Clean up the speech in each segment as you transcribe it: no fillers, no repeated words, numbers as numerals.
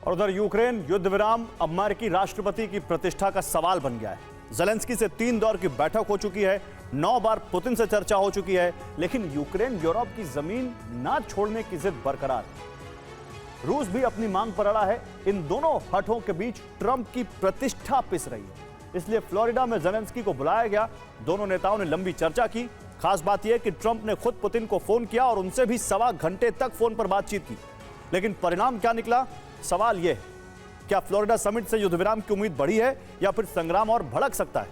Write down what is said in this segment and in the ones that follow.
और उधर यूक्रेन युद्ध विराम अमेरिकी राष्ट्रपति की प्रतिष्ठा का सवाल बन गया है। ज़ेलेंस्की से 3 दौर की बैठक हो चुकी है, 9 बार पुतिन से चर्चा हो चुकी है, लेकिन यूक्रेन यूरोप की जमीन ना छोड़ने की जिद बरकरार है। रूस भी अपनी मांग पर अड़ा है। इन दोनों हठों के बीच ट्रंप की प्रतिष्ठा पिस रही है, इसलिए फ्लोरिडा में ज़ेलेंस्की को बुलाया गया। दोनों नेताओं ने लंबी चर्चा की। खास बात यह कि ट्रंप ने खुद पुतिन को फोन किया और उनसे भी 1.25 घंटे तक फोन पर बातचीत की। लेकिन परिणाम क्या निकला? सवाल यह है, क्या फ्लोरिडा समिट से युद्ध विराम की उम्मीद बढ़ी है या फिर संग्राम और भड़क सकता है?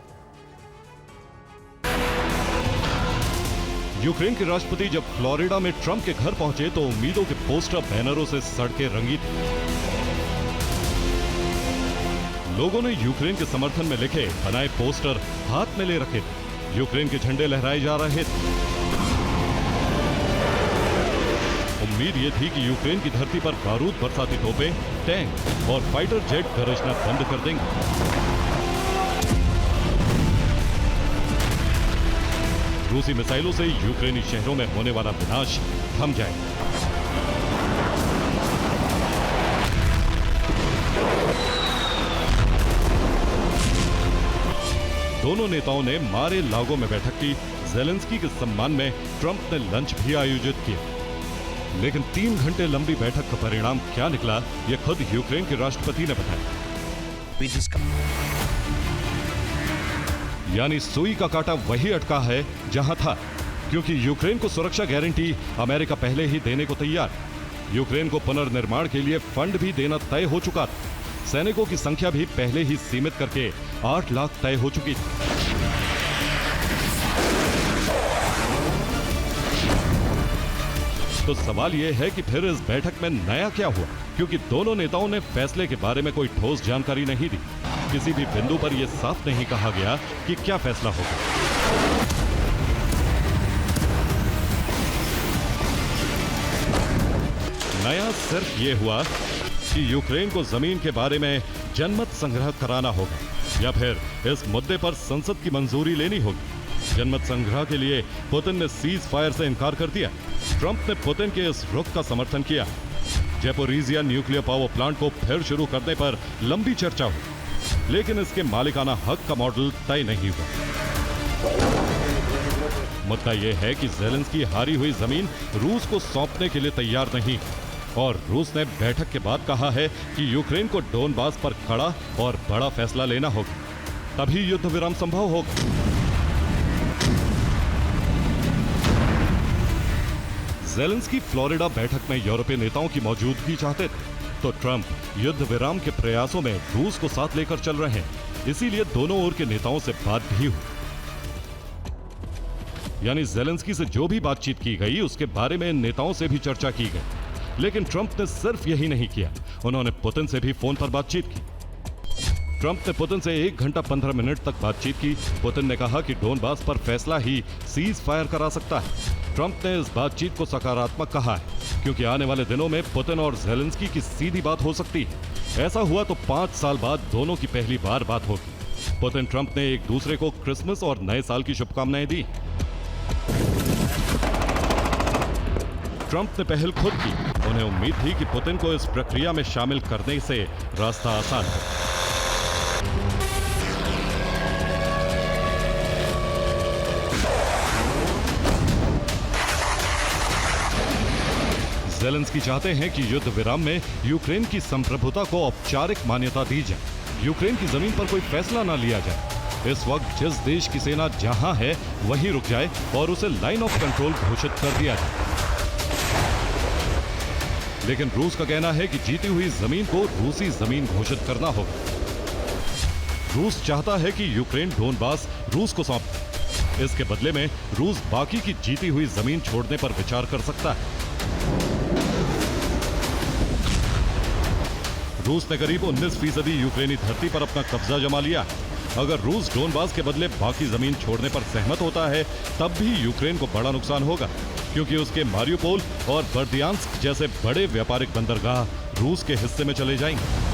यूक्रेन के राष्ट्रपति जब फ्लोरिडा में ट्रंप के घर पहुंचे तो उम्मीदों के पोस्टर बैनरों से सड़कें रंगी थी। लोगों ने यूक्रेन के समर्थन में लिखे बनाए पोस्टर हाथ में ले रखे थे। यूक्रेन के झंडे लहराए जा रहे थे। उम्मीद ये थी कि यूक्रेन की धरती पर बारूद बरसाती तोपें, टैंक और फाइटर जेट गरजना बंद कर देंगे। रूसी मिसाइलों से यूक्रेनी शहरों में होने वाला विनाश थम जाएगा। दोनों नेताओं ने मारे लागो में बैठक की। ज़ेलेंस्की के सम्मान में ट्रंप ने लंच भी आयोजित किया। लेकिन 3 घंटे लंबी बैठक का परिणाम क्या निकला, यह खुद यूक्रेन के राष्ट्रपति ने बताया। यानी सुई का कांटा वही अटका है जहां था, क्योंकि यूक्रेन को सुरक्षा गारंटी अमेरिका पहले ही देने को तैयार। यूक्रेन को पुनर्निर्माण के लिए फंड भी देना तय हो चुका था। सैनिकों की संख्या भी पहले ही सीमित करके 8 लाख तय हो चुकी थी। तो सवाल यह है कि फिर इस बैठक में नया क्या हुआ, क्योंकि दोनों नेताओं ने फैसले के बारे में कोई ठोस जानकारी नहीं दी। किसी भी बिंदु पर यह साफ नहीं कहा गया कि क्या फैसला होगा। नया सिर्फ यह हुआ कि यूक्रेन को जमीन के बारे में जनमत संग्रह कराना होगा या फिर इस मुद्दे पर संसद की मंजूरी लेनी होगी। जनमत संग्रह के लिए पुतिन ने सीज फायर से इनकार कर दिया। ट्रंप ने पुतिन के इस रुख का समर्थन किया। ज़ैपोरिज़िया न्यूक्लियर पावर प्लांट को फिर शुरू करने पर लंबी चर्चा हुई, लेकिन इसके मालिकाना हक का मॉडल तय नहीं हुआ। मुद्दा यह है कि ज़ेलेंस्की हारी हुई जमीन रूस को सौंपने के लिए तैयार नहीं, और रूस ने बैठक के बाद कहा है कि यूक्रेन को डोनबास पर कड़ा और बड़ा फैसला लेना होगा, तभी युद्ध विराम संभव होगा। ज़ेलेंस्की फ्लोरिडा बैठक में यूरोपीय नेताओं की मौजूदगी चाहते थे, तो ट्रंप युद्ध विराम के प्रयासों में रूस को साथ लेकर चल रहे हैं। इसीलिए दोनों ओर के नेताओं से बात भी हुई। यानी ज़ेलेंस्की से जो भी बातचीत की गई उसके बारे में नेताओं से भी चर्चा की गई। लेकिन ट्रंप ने सिर्फ यही नहीं किया, उन्होंने पुतिन से भी फोन पर बातचीत की। ट्रंप ने पुतिन से 1 घंटा 15 मिनट तक बातचीत की। पुतिन ने कहा कि डोनबास पर फैसला ही सीज फायर करा सकता है। ट्रंप ने इस बातचीत को सकारात्मक कहा है, क्योंकि आने वाले दिनों में पुतिन और ज़ेलेंस्की की सीधी बात हो सकती है। ऐसा हुआ तो 5 साल बाद दोनों की पहली बार बात होगी। पुतिन ट्रंप ने एक दूसरे को क्रिसमस और नए साल की शुभकामनाएं दी। ट्रंप ने पहल खुद की। उन्हें उम्मीद थी कि पुतिन को इस प्रक्रिया में शामिल करने से रास्ता आसान है। ज़ेलेंस्की चाहते हैं कि युद्ध विराम में यूक्रेन की संप्रभुता को औपचारिक मान्यता दी जाए। यूक्रेन की जमीन पर कोई फैसला ना लिया जाए। इस वक्त जिस देश की सेना जहां है वहीं रुक जाए और उसे लाइन ऑफ कंट्रोल घोषित कर दिया जाए। लेकिन रूस का कहना है कि जीती हुई जमीन को रूसी जमीन घोषित करना होगा। रूस चाहता है कि यूक्रेन डोनबास रूस को सौंप दे। इसके बदले में रूस बाकी की जीती हुई जमीन छोड़ने पर विचार कर सकता है। रूस ने करीब 19% यूक्रेनी धरती पर अपना कब्जा जमा लिया। अगर रूस डोनबास के बदले बाकी जमीन छोड़ने पर सहमत होता है, तब भी यूक्रेन को बड़ा नुकसान होगा, क्योंकि उसके मारियोपोल और बर्दियांस्क जैसे बड़े व्यापारिक बंदरगाह रूस के हिस्से में चले जाएंगे।